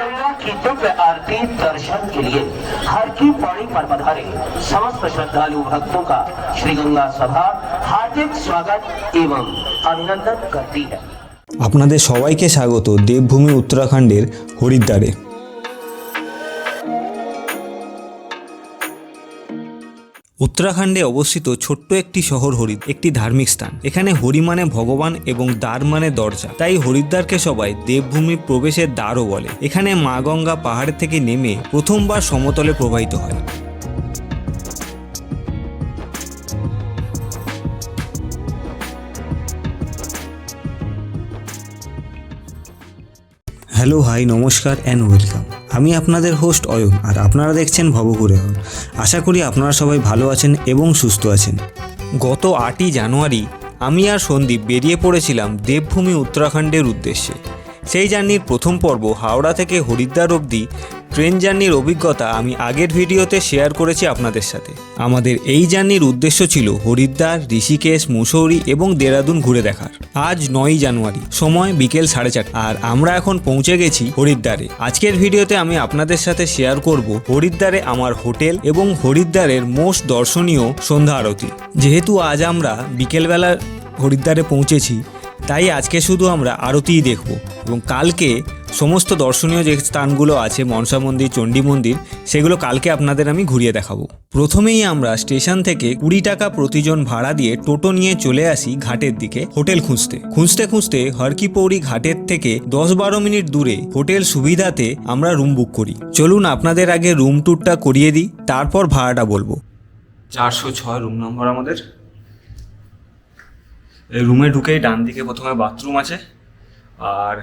गंगा की दिव्य आरती दर्शन के लिए हर की पौड़ी पर पधारे समस्त श्रद्धालु भक्तों का श्री गंगा सभा हार्दिक स्वागत एवं अभिनंदन करती है। আপনাদের সবাইকে স্বাগত দেবভূমি উত্তরাখণ্ডের হরিদ্বারে। উত্তরাখণ্ডে অবস্থিত ছোট্ট একটি শহর হরিদ্বার একটি ধার্মিক স্থান। এখানে হরি মানে ভগবান এবং দ্বার মানে দরজা, তাই হরিদ্বারকে সবাই দেবভূমি প্রবেশের দ্বারও বলে। এখানে মা গঙ্গা পাহাড় থেকে নেমে প্রথমবার সমতলে প্রবাহিত হয়। হ্যালো, হাই, নমস্কার অ্যান্ড ওয়েলকাম। আমি আপনাদের হোস্ট অয়ন, আর আপনারা দেখছেন ভবঘুরেহন। আশা করি আপনারা সবাই ভালো আছেন এবং সুস্থ আছেন। গত 8ই জানুয়ারি আমি আর সন্দীপ বেরিয়ে পড়েছিলাম দেবভূমি উত্তরাখণ্ডের উদ্দেশ্যে। সেই জার্নির প্রথম পর্ব হাওড়া থেকে হরিদ্বার অবধি ট্রেন জার্নির অভিজ্ঞতা আমি আগের ভিডিওতে শেয়ার করেছি আপনাদের সাথে। আমাদের এই জার্নির উদ্দেশ্য ছিল হরিদ্বার, ঋষিকেশ, মুসৌরি এবং দেরাদুন ঘুরে দেখার। আজ 9ই জানুয়ারি, সময় বিকেল 4:30, আর আমরা এখন পৌঁছে গেছি হরিদ্বারে। আজকের ভিডিওতে আমি আপনাদের সাথে শেয়ার করব হরিদ্বারে আমার হোটেল এবং হরিদ্বারের মোস্ট দর্শনীয় সন্ধ্যা আরতি। যেহেতু আজ আমরা বিকেলবেলা হরিদ্বারে পৌঁছেছি, তাই আজকে শুধু আমরা আরতিই দেখব এবং কালকে সমস্ত দর্শনীয় যে স্থানগুলো আছে, মনসা মন্দির, চণ্ডী মন্দির, সেগুলো কালকে আপনাদের আমি ঘুরিয়ে দেখাবো। প্রথমেই আমরা স্টেশন থেকে 20 টাকা প্রতিজন ভাড়া দিয়ে টোটো নিয়ে চলে আসি ঘাটের দিকে হোটেল খুঁজতে হর কি পৌড়ি ঘাটের থেকে 10-12 মিনিট দূরে হোটেল সুবিধাতে আমরা রুম বুক করি। চলুন আপনাদের আগে রুম ট্যুরটা করিয়ে দিই, তারপর ভাড়াটা বলবো। 406 রুম নম্বর আমাদের। এই রুমে ঢুকেই ডান দিকে প্রথমে বাথরুম আছে, আর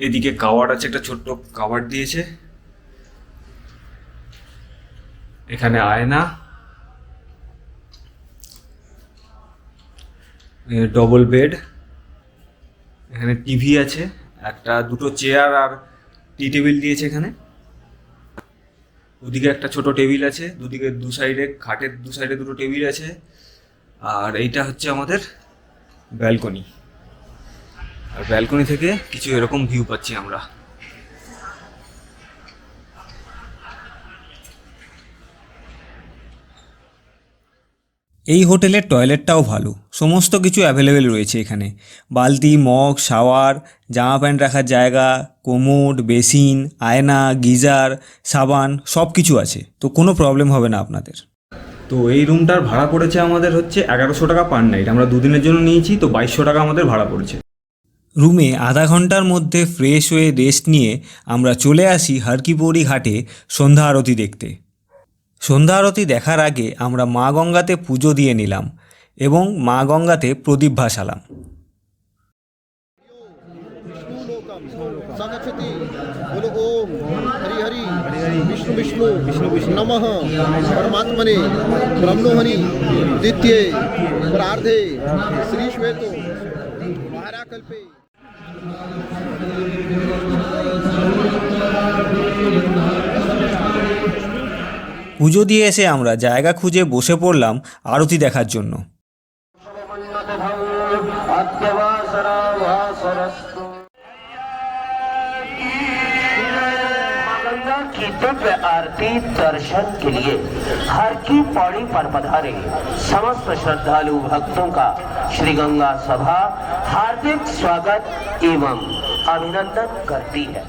এদিকে কাওয়ার্ড আছে, একটা ছোট্ট কাওয়ার্ড দিয়েছে। এখানে আয়না, ডবল বেড, এখানে টিভি আছে, দুটো চেয়ার আর টি টেবিল দিয়েছে এখানে। ওদিকে একটা ছোট টেবিল আছে, দু সাইডে খাটের দু সাইডে দুটো টেবিল আছে। আর এইটা হচ্ছে আমাদের ব্যালকনি, আর ব্যালকনি থেকে কিছু এরকম ভিউ পাচ্ছি আমরা। এই হোটেলের টয়লেটটাও ভালো, সমস্ত কিছু অ্যাভেলেবেল রয়েছে এখানে। বালতি, মগ, শাওয়ার, জামা প্যান্ট রাখার জায়গা, কোমোড, বেসিন, আয়না, গিজার, সাবান, সব কিছু আছে, তো কোনো প্রবলেম হবে না আপনাদের। তো এই রুমটার ভাড়া পড়েছে আমাদের হচ্ছে 1100 টাকা পার নাইট। আমরা দুদিনের জন্য নিয়েছি, তো 2200 টাকা আমাদের ভাড়া পড়েছে। রুমে আধা ঘন্টার মধ্যে ফ্রেশ হয়ে রেস্ট নিয়ে আমরা চলে আসি হর কি পৌড়ি ঘাটে সন্ধ্যা আরতি দেখতে। সন্ধ্যা আরতি দেখার আগে আমরা মা গঙ্গাতে পুজো দিয়ে নিলাম এবং মা গঙ্গাতে প্রদীপ ভাসালাম। साक्षाति बोलो ओम हरि हरि विष्णु विष्णु विष्णु विष्णु नमः परमात्मने ब्रह्मणोहरि द्वितीये प्रार्धे श्री श्वेतो महाराकल्पे। পুজো দিয়ে এসে আমরা জায়গা খুঁজে বসে পড়লাম আরতি দেখার জন্য। की दिव्य आरती दर्शन के लिए हर की पौड़ी पर पधारे समस्त श्रद्धालु भक्तों का श्री गंगा सभा हार्दिक स्वागत एवं अभिनंदन करती है।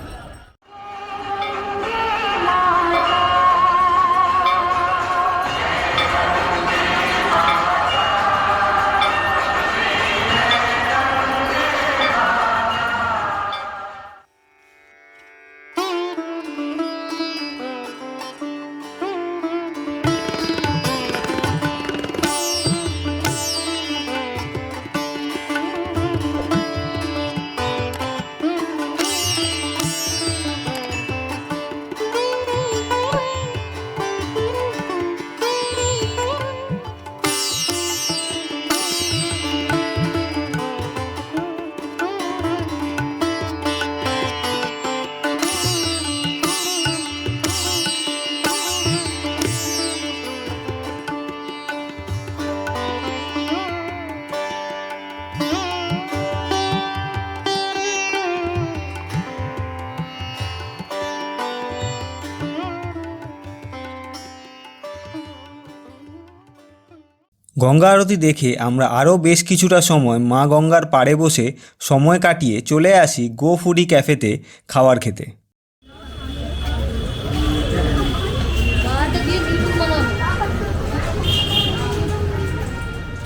গঙ্গা আরতি দেখে আমরা আরও বেশ কিছুটা সময় মা গঙ্গার পাড়ে বসে সময় কাটিয়ে চলে আসি গো ফুডি ক্যাফেতে খাবার খেতে।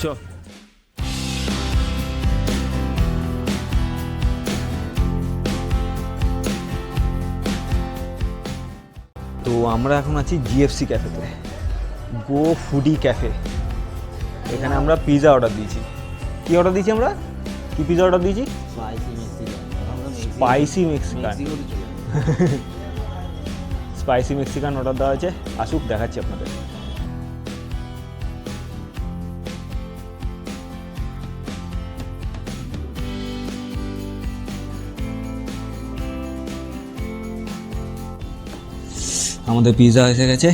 চ তো আমরা এখন আছি জিএফসি ক্যাফেতে, গো ফুডি ক্যাফে। এখানে আমরা পিৎজা অর্ডার দিয়েছি। কি অর্ডার দিয়েছি আমরা? কি পিৎজা অর্ডার দিয়েছি? Spicy Mexican. Spicy Mexican order দেওয়া হয়েছে। আসুক, দেখাচ্ছি আপনাদের। আমাদের পিৎজা এসে গেছে।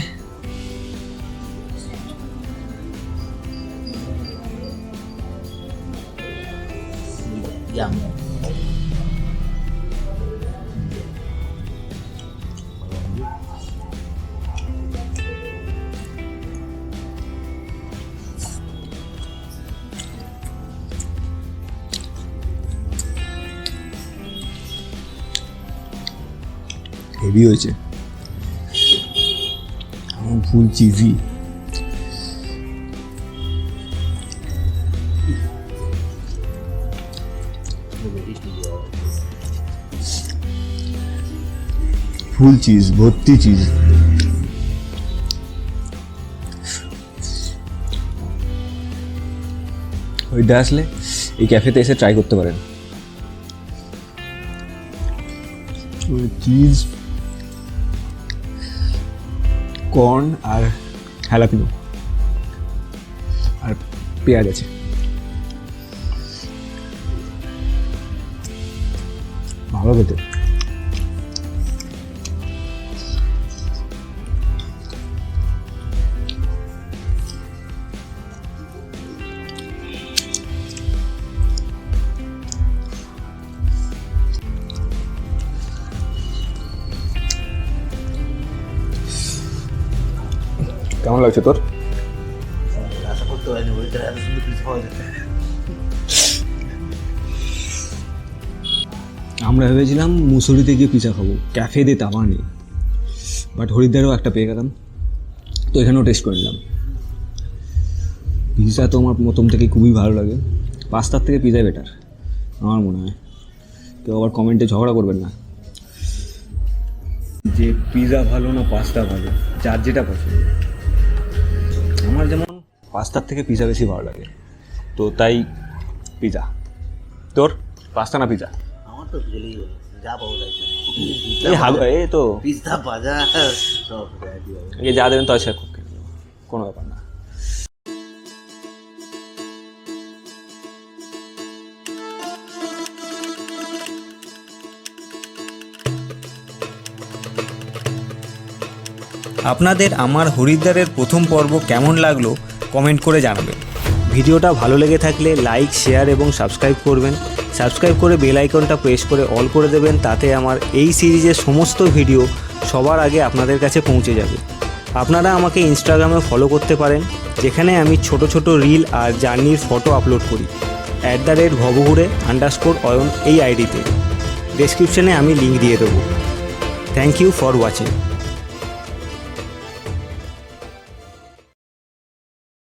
হেভি হয়েছে, ফুল চিজি। ফুল চিজ, ভর্তি চিজ। ওইটা আসলে এই ক্যাফেতে এসে ট্রাই করতে পারেন। চিজ, কর্ন আর হ্যালাপিনো আর পেঁয়াজ আছে। ভালো খেতে। কেমন লাগছে তোর? আশা করতে পারিনি ওইটা এত সুন্দর পিস পাওয়া যেত। আমরা ভেবেছিলাম মুসুরিতে গিয়ে পিৎজা খাবো, ক্যাফে দে তাওয়া নেই, বাট হরিদ্বারেও একটা পেয়ে গেলাম, তো এখানেও টেস্ট করে নিলাম। পিৎজা তো আমার প্রথম থেকে খুবই ভালো লাগে, পাস্তার থেকে পিৎজা বেটার আমার মনে হয়। কেউ আবার কমেন্টে ঝগড়া করবেন না যে পিৎজা ভালো না পাস্তা ভালো, যার যেটা পছন্দ। আমার যেমন পাস্তার থেকে পিৎজা বেশি ভালো লাগে, তো তাই পিৎজা। তোর পাস্তা না পিৎজা? আমার তো গেলেই হলো, যা পাবো তাই এই তো পিস্তা ভাজা সব যা দেবেন তাই সে খুব কোনো ব্যাপার না। আপনাদের আমার হরিদ্বারের প্রথম পর্ব কেমন লাগলো কমেন্ট করে জানাবেন। ভিডিওটা ভালো লেগে থাকলে লাইক, শেয়ার এবং সাবস্ক্রাইব করবেন। সাবস্ক্রাইব করে বেল আইকনটা প্রেস করে অল করে দেবেন, তাতে আমার এই সিরিজের সমস্ত ভিডিও সবার আগে আপনাদের কাছে পৌঁছে যাবে। আপনারা আমাকে ইনস্টাগ্রামে ফলো করতে পারেন, যেখানে আমি ছোট ছোট রিল আর জার্নির ফটো আপলোড করি @ভবঘুরে_অয়ন এই আইডিতে। ডেসক্রিপশনে আমি লিঙ্ক দিয়ে দেবো। Thank you for watching.